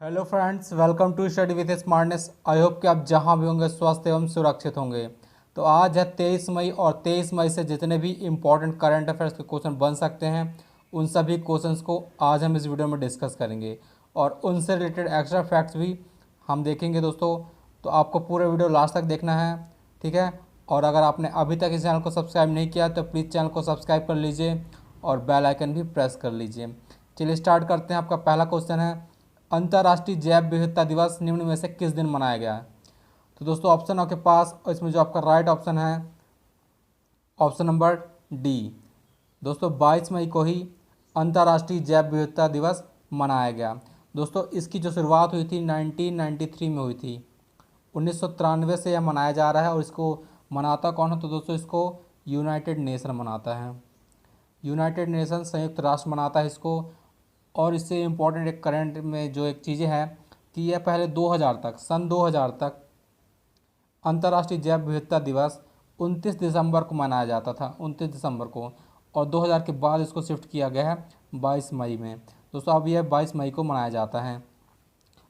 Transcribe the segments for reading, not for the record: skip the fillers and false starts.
Hello friends, welcome to study with smartness. I hope कि आप जहां भी होंगे स्वस्थ एवं सुरक्षित होंगे। तो आज है 23 मई और 23 मई से जितने भी इम्पोर्टेंट करंट अफेयर्स के क्वेश्चन बन सकते हैं उन सभी क्वेश्चंस को आज हम इस वीडियो में डिस्कस करेंगे और उनसे रिलेटेड एक्स्ट्रा फैक्ट्स भी हम देखेंगे दोस्तों। तो आपको पूरा वीडियो लास्ट तक देखना है, ठीक है। और अगर आपने अभी तक इस चैनल को सब्सक्राइब नहीं किया तो प्लीज़ चैनल को सब्सक्राइब कर लीजिए और बेल आइकन भी प्रेस कर लीजिए। चलिए स्टार्ट करते हैं। आपका पहला क्वेश्चन है, अंतर्राष्ट्रीय जैव विविधता दिवस निम्न में से किस दिन मनाया गया है? तो दोस्तों ऑप्शन आपके पास, और इसमें जो आपका राइट ऑप्शन है ऑप्शन नंबर डी। दोस्तों 22 मई को ही अंतर्राष्ट्रीय जैव विविधता दिवस मनाया गया। दोस्तों इसकी जो शुरुआत हुई थी 1993 में हुई थी। 1993 से यह मनाया जा रहा है और इसको मनाता कौन है? तो दोस्तों इसको यूनाइटेड नेशन मनाता है। यूनाइटेड नेशन संयुक्त राष्ट्र मनाता है इसको। और इससे इम्पोर्टेंट एक करंट में जो एक चीज़ें हैं कि यह पहले 2000 तक, सन 2000 तक अंतर्राष्ट्रीय जैव विविधता दिवस 29 दिसंबर को मनाया जाता था, 29 दिसंबर को। और 2000 के बाद इसको शिफ्ट किया गया है 22 मई में। दोस्तों अब यह 22 मई को मनाया जाता है।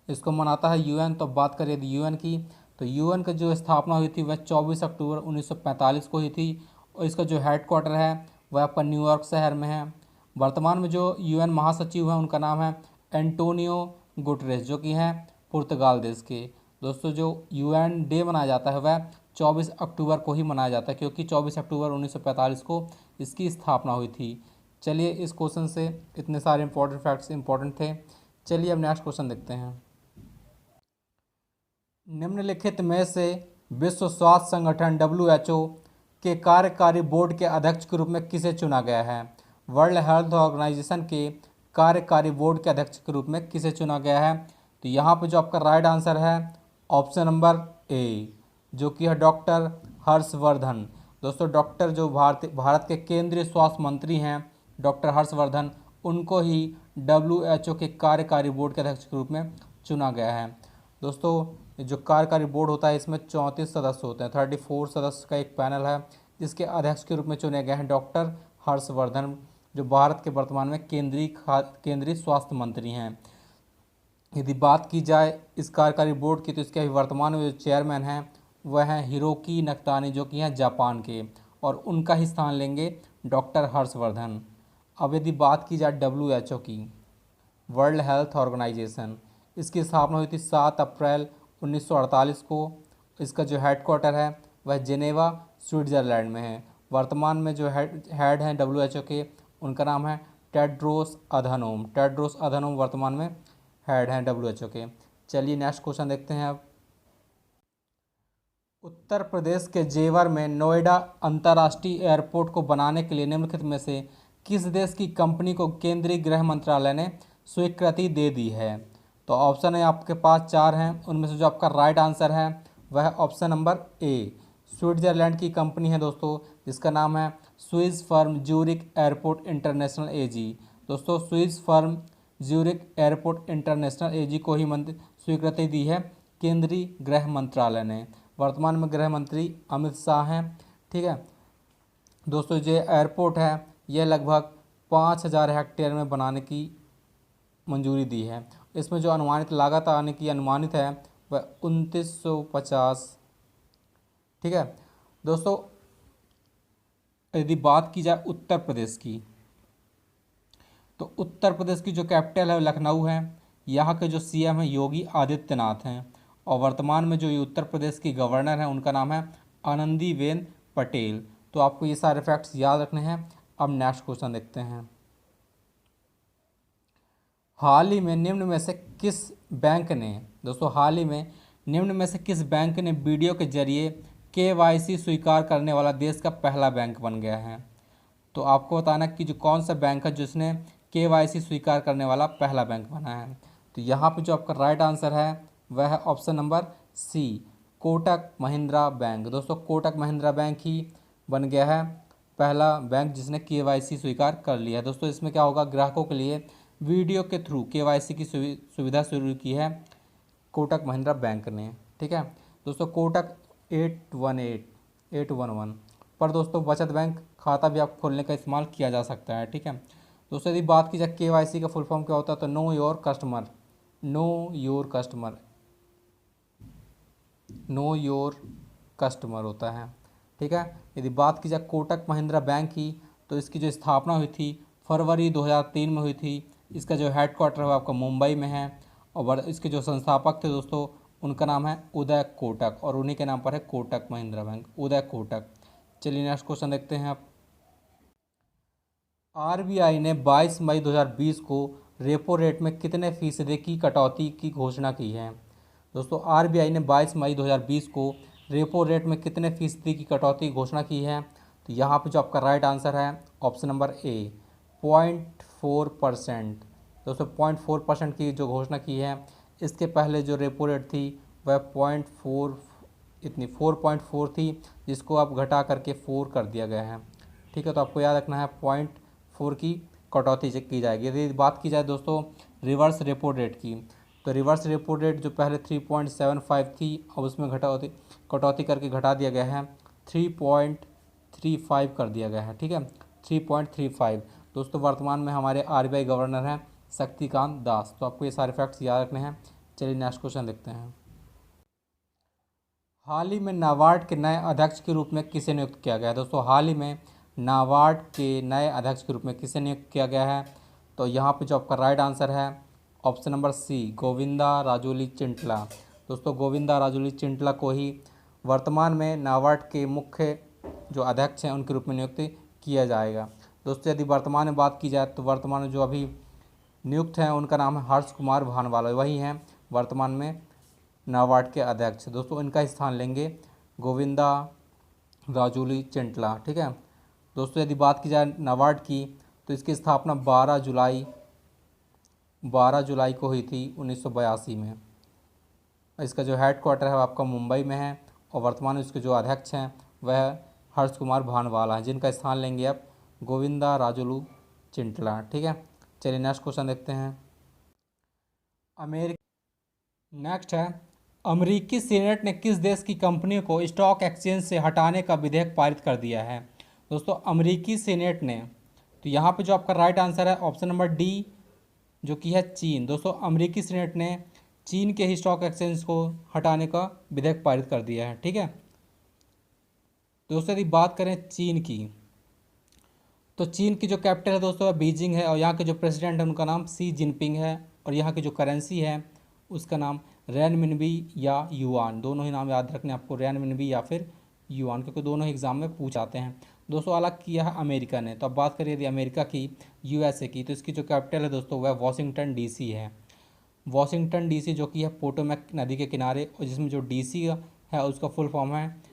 इसको मनाता है यूएन। तो बात करें यदि यूएन की, तो यूएन की जो स्थापना हुई थी वह 24 अक्टूबर 1945 को हुई थी और इसका जो हेड क्वार्टर है वह आपका न्यूयॉर्क शहर में है। वर्तमान में जो यूएन महासचिव हैं उनका नाम है एंटोनियो गुटरेस, जो कि हैं पुर्तगाल देश के। दोस्तों जो यूएन डे मनाया जाता है वह 24 अक्टूबर को ही मनाया जाता है, क्योंकि 24 अक्टूबर 1945 को इसकी स्थापना हुई थी। चलिए इस क्वेश्चन से इतने सारे इंपॉर्टेंट फैक्ट्स इंपॉर्टेंट थे। चलिए अब नेक्स्ट क्वेश्चन देखते हैं। निम्नलिखित में से विश्व स्वास्थ्य संगठन WHO के कार्यकारी बोर्ड के अध्यक्ष के रूप में किसे चुना गया है? वर्ल्ड हेल्थ ऑर्गेनाइजेशन के कार्यकारी बोर्ड के अध्यक्ष के रूप में किसे चुना गया है? तो यहाँ पर जो आपका राइट आंसर है ऑप्शन नंबर ए, जो कि है डॉक्टर हर्षवर्धन। दोस्तों डॉक्टर जो भारत के केंद्रीय स्वास्थ्य मंत्री हैं डॉक्टर हर्षवर्धन, उनको ही WHO के कार्यकारी बोर्ड के अध्यक्ष के रूप में चुना गया है। दोस्तों जो कार्यकारी बोर्ड होता है इसमें 34 सदस्य होते हैं, 34 सदस्य का एक पैनल है जिसके अध्यक्ष के रूप में चुने गए हैं डॉक्टर हर्षवर्धन, जो भारत के वर्तमान में केंद्रीय स्वास्थ्य मंत्री हैं। यदि बात की जाए इस कार्यकारी बोर्ड की, तो इसके अभी वर्तमान में जो चेयरमैन हैं वह हैं हिरोकी नकतानी, जो कि हैं जापान के, और उनका ही स्थान लेंगे डॉक्टर हर्षवर्धन। अब यदि बात की जाए WHO की, वर्ल्ड हेल्थ ऑर्गेनाइजेशन, इसकी स्थापना हुई थी 7 अप्रैल 1948 को। इसका जो हेड क्वार्टर है वह जेनेवा स्विट्ज़रलैंड में है। वर्तमान में जो हेड हैं WHO के, उनका नाम है टेड्रोस अधानोम। टेड्रोस अधानोम वर्तमान में हेड हैं WHO के। चलिए नेक्स्ट क्वेश्चन देखते हैं अब। उत्तर प्रदेश के जेवर में नोएडा अंतर्राष्ट्रीय एयरपोर्ट को बनाने के लिए निम्नलिखित में से किस देश की कंपनी को केंद्रीय गृह मंत्रालय ने स्वीकृति दे दी है? तो ऑप्शन है आपके पास 4 हैं, उनमें से जो आपका राइट आंसर है वह है ऑप्शन नंबर ए, स्विट्जरलैंड की कंपनी है दोस्तों, जिसका नाम है Swiss firm Zurich airport international AG। दोस्तों Swiss firm Zurich airport international AG को ही स्वीकृति दी है केंद्रीय गृह मंत्रालय ने। वर्तमान में गृह मंत्री अमित शाह हैं, ठीक है। दोस्तों जो एयरपोर्ट है यह लगभग 5000 हेक्टेयर में बनाने की मंजूरी दी है। इसमें जो अनुमानित लागत आने की अनुमानित है वह 2950, ठीक है। दोस्तों यदि बात की जाए उत्तर प्रदेश की, तो उत्तर प्रदेश की जो कैपिटल है लखनऊ है। यहाँ के जो CM हैं योगी आदित्यनाथ हैं और वर्तमान में जो ये उत्तर प्रदेश की गवर्नर हैं उनका नाम है आनंदीबेन पटेल। तो आपको ये सारे फैक्ट्स याद रखने हैं। अब नेक्स्ट क्वेश्चन देखते हैं। हाल ही में निम्न में से किस बैंक ने, दोस्तों हाल ही में निम्न में से किस बैंक ने वीडियो के जरिए KYC स्वीकार करने वाला देश का पहला बैंक बन गया है? तो आपको बताना कि जो कौन सा बैंक है जिसने KYC स्वीकार करने वाला पहला बैंक बना है। तो यहाँ पे जो आपका राइट आंसर है वह है option number C, Kotak Mahindra bank. दोस्तों कोटक महिंद्रा बैंक ही बन गया है पहला बैंक जिसने KYC स्वीकार कर लिया है। दोस्तों इसमें क्या होगा, ग्राहकों के लिए वीडियो के थ्रू KYC की सुविधा शुरू की है कोटक महिंद्रा बैंक ने, ठीक है। दोस्तों कोटक 811 पर दोस्तों बचत बैंक खाता भी आप खोलने का इस्तेमाल किया जा सकता है, ठीक है। दोस्तों यदि बात की जाए KYC का फुल फॉर्म क्या होता है, तो know your customer, know your customer, know your customer होता है। ठीक है। यदि बात की जाए कोटक महिंद्रा बैंक की, तो इसकी जो स्थापना हुई थी फरवरी 2003 में हुई थी। इसका जो हेडक्वार्टर है वो आपका मुंबई में है, और इसके जो संस्थापक थे दोस्तों उनका नाम है उदय कोटक, और उन्हीं के नाम पर है कोटक महिंद्रा बैंक, उदय कोटक। चलिए नेक्स्ट क्वेश्चन देखते हैं आप। आरबीआई ने 22 मई 2020 को रेपो रेट में कितने फीसदी की कटौती की घोषणा की है। दोस्तों आरबीआई ने 22 मई 2020 को रेपो रेट में कितने फीसदी की कटौती की घोषणा की है। तो यहाँ पे जो आपका राइट आंसर है ऑप्शन नंबर ए 0.4%। दोस्तों 0.4% की जो घोषणा की है। इसके पहले जो रेपो रेट थी वह 4.4 थी, जिसको आप घटा करके 4 कर दिया गया है। ठीक है। तो आपको याद रखना है 0.4 की कटौती की जाएगी। यदि बात की जाए दोस्तों रिवर्स रेपो रेट की, तो रिवर्स रेपो रेट जो पहले 3.75 थी, अब उसमें कटौती करके घटा दिया गया है 3.35 कर दिया गया है। ठीक है, 3.35। दोस्तों वर्तमान में हमारे आरबीआई गवर्नर हैं शक्तिकांत दास। तो आपको ये सारे फैक्ट्स याद रखने हैं। चलिए नेक्स्ट क्वेश्चन देखते हैं। हाल ही में नाबार्ड के नए अध्यक्ष के रूप में किसे नियुक्त किया गया है। दोस्तों हाल ही में नाबार्ड के नए अध्यक्ष के रूप में किसे नियुक्त किया गया है। तो यहाँ पे जो आपका राइट आंसर है ऑप्शन नंबर सी गोविंदा राजूली चिंटला। दोस्तों गोविंदा राजूली चिंटला को ही वर्तमान में नाबार्ड के मुख्य जो अध्यक्ष हैं उनके रूप में नियुक्त किया जाएगा। दोस्तों यदि वर्तमान में बात की जाए तो वर्तमान में जो अभी नियुक्त हैं उनका नाम है हर्ष कुमार भानवाला, वही हैं वर्तमान में नाबार्ड के अध्यक्ष। दोस्तों इनका स्थान लेंगे गोविंदा राजूली चिंटला। ठीक है। दोस्तों यदि बात की जाए नाबार्ड की, तो इसकी स्थापना 12 जुलाई को हुई थी 1982 में। इसका जो हेडक्वार्टर है वो आपका मुंबई में है, और वर्तमान में इसके जो अध्यक्ष हैं वह हर्ष कुमार भानवाला हैं, जिनका स्थान लेंगे आप गोविंदा राजूलू चिंटला। ठीक है। चलिए नेक्स्ट क्वेश्चन देखते हैं। नेक्स्ट है अमेरिकी सीनेट ने किस देश की कंपनी को स्टॉक एक्सचेंज से हटाने का विधेयक पारित कर दिया है। दोस्तों अमेरिकी सीनेट ने, तो यहाँ पे जो आपका राइट आंसर है ऑप्शन नंबर डी जो कि है चीन। दोस्तों अमेरिकी सीनेट ने चीन के ही स्टॉक एक्सचेंज को हटाने का विधेयक पारित कर दिया है। ठीक है। दोस्तों यदि बात करें चीन की, तो चीन की जो कैपिटल है दोस्तों वह बीजिंग है, और यहाँ के जो प्रेसिडेंट है उनका नाम शी जिनपिंग है, और यहाँ की जो करेंसी है उसका नाम रेनमिनबी या युआन, दोनों ही नाम याद रखने आपको, रेनमिनबी या फिर युआन, क्योंकि दोनों ही एग्जाम में पूछ आते हैं। दोस्तों अलग किया है अमेरिका ने। तो अब बात करिए यदि अमेरिका की, यूएसए की, तो इसकी जो कैपिटल है दोस्तों वह वाशिंगटन डीसी है। वाशिंगटन डीसी जो कि है पोटोमैक नदी के किनारे, और जिसमें जो डीसी है उसका फुल फॉर्म है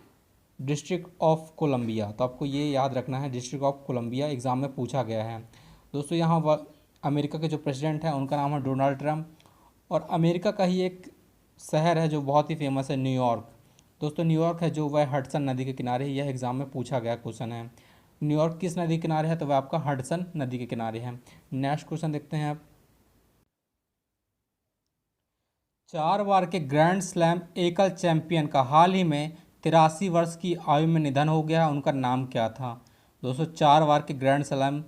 डिस्ट्रिक्ट ऑफ कोलंबिया। तो आपको ये याद रखना है, डिस्ट्रिक्ट ऑफ कोलंबिया एग्ज़ाम में पूछा गया है। दोस्तों यहाँ अमेरिका के जो प्रेसिडेंट हैं उनका नाम है डोनाल्ड ट्रंप, और अमेरिका का ही एक शहर है जो बहुत ही फेमस है न्यूयॉर्क। दोस्तों न्यूयॉर्क है जो वह हडसन नदी के किनारे है, यह एग्ज़ाम में पूछा गया क्वेश्चन है। न्यूयॉर्क किस नदी के किनारे है, तो वह आपका हडसन नदी के किनारे है। नेक्स्ट क्वेश्चन देखते हैं आप। 4 बार के ग्रैंड स्लैम एकल चैंपियन का हाल ही में 83 वर्ष की आयु में निधन हो गया, उनका नाम क्या था। दोस्तों 4 बार के ग्रैंड स्लैम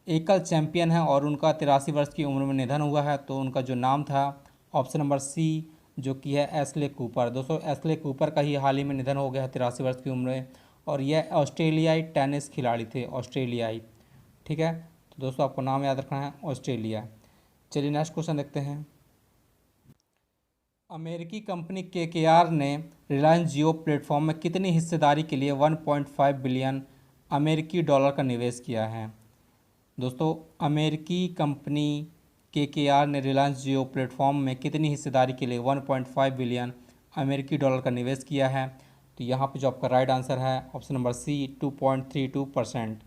एकल चैंपियन है और उनका 83 वर्ष की उम्र में निधन हुआ है। तो उनका जो नाम था ऑप्शन नंबर सी जो कि है एस्ले कूपर। दोस्तों एस्ले कूपर का ही हाल ही में निधन हो गया है 83 वर्ष की उम्र में, और यह ऑस्ट्रेलियाई टेनिस खिलाड़ी थे, ऑस्ट्रेलियाई। ठीक है। तो दोस्तों आपको नाम याद रखना है ऑस्ट्रेलिया। चलिए नेक्स्ट क्वेश्चन देखते हैं। अमेरिकी कंपनी केकेआर ने रिलायंस जियो प्लेटफॉर्म में कितनी हिस्सेदारी के लिए 1.5 बिलियन अमेरिकी डॉलर का निवेश किया है। दोस्तों अमेरिकी कंपनी केकेआर ने रिलायंस जियो प्लेटफॉर्म में कितनी हिस्सेदारी के लिए 1.5 बिलियन अमेरिकी डॉलर का निवेश किया है। तो यहाँ पे जो आपका राइट आंसर है ऑप्शन नंबर सी 2.32%।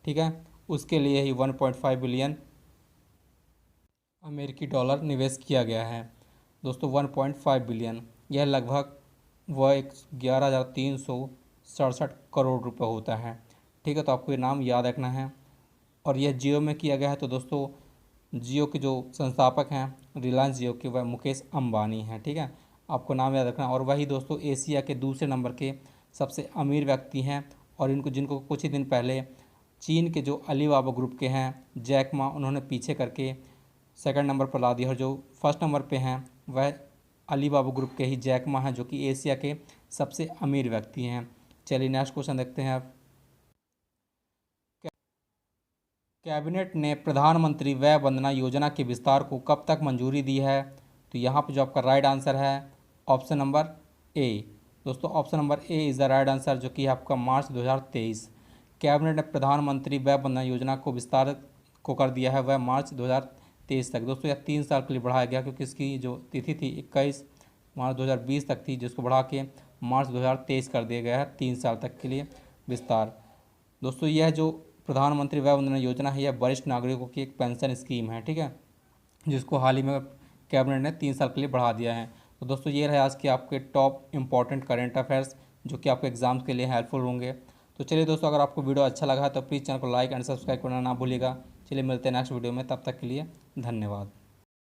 ठीक है, उसके लिए ही 1.5 बिलियन अमेरिकी डॉलर निवेश किया गया है। दोस्तों 1.5 बिलियन यह लगभग वह 11,367 करोड़ रुपए होता है। ठीक है, तो आपको ये नाम याद रखना है, और यह जियो में किया गया है। तो दोस्तों जियो के जो संस्थापक हैं रिलायंस जियो के वह मुकेश अंबानी हैं। ठीक है, आपको नाम याद रखना। और वही दोस्तों एशिया के दूसरे नंबर के सबसे अमीर व्यक्ति हैं, और जिनको कुछ ही दिन पहले चीन के जो अलीबाबा ग्रुप के हैं जैक मा, उन्होंने पीछे करके सेकंड नंबर पर ला दिया, और जो फर्स्ट नंबर पे हैं वह अली बाबा ग्रुप के ही जैक मा हैं, जो कि एशिया के सबसे अमीर व्यक्ति हैं। चलिए नेक्स्ट क्वेश्चन देखते हैं आप। कैबिनेट ने प्रधानमंत्री वय वंदना योजना के विस्तार को कब तक मंजूरी दी है? तो यहाँ पे जो आपका राइट आंसर है ऑप्शन नंबर ए। दोस्तों option number A is the right answer, जो कि आपका मार्च 2023। कैबिनेट ने प्रधानमंत्री वय वंदना योजना को विस्तार को कर दिया है वह मार्च 2023 तक। दोस्तों यह 3 साल के लिए बढ़ाया गया, क्योंकि इसकी जो तिथि थी 21 मार्च 2020 तक थी, जिसको बढ़ा के मार्च 2023 कर दिया गया है, 3 साल तक के लिए विस्तार। दोस्तों यह जो प्रधानमंत्री वय वंदना योजना है, यह वरिष्ठ नागरिकों की एक पेंशन स्कीम है, ठीक है, जिसको हाल ही में कैबिनेट ने 3 साल के लिए बढ़ा दिया है। तो दोस्तों ये रहे आज के आपके टॉप इंपॉर्टेंट करेंट अफेयर्स, जो कि आपके एग्जाम्स के लिए हेल्पफुल होंगे। तो चलिए दोस्तों, अगर आपको वीडियो अच्छा लगा है तो प्लीज़ चैनल को लाइक एंड सब्सक्राइब करना ना भूलिएगा। चलिए मिलते हैं नेक्स्ट वीडियो में, तब तक के लिए धन्यवाद।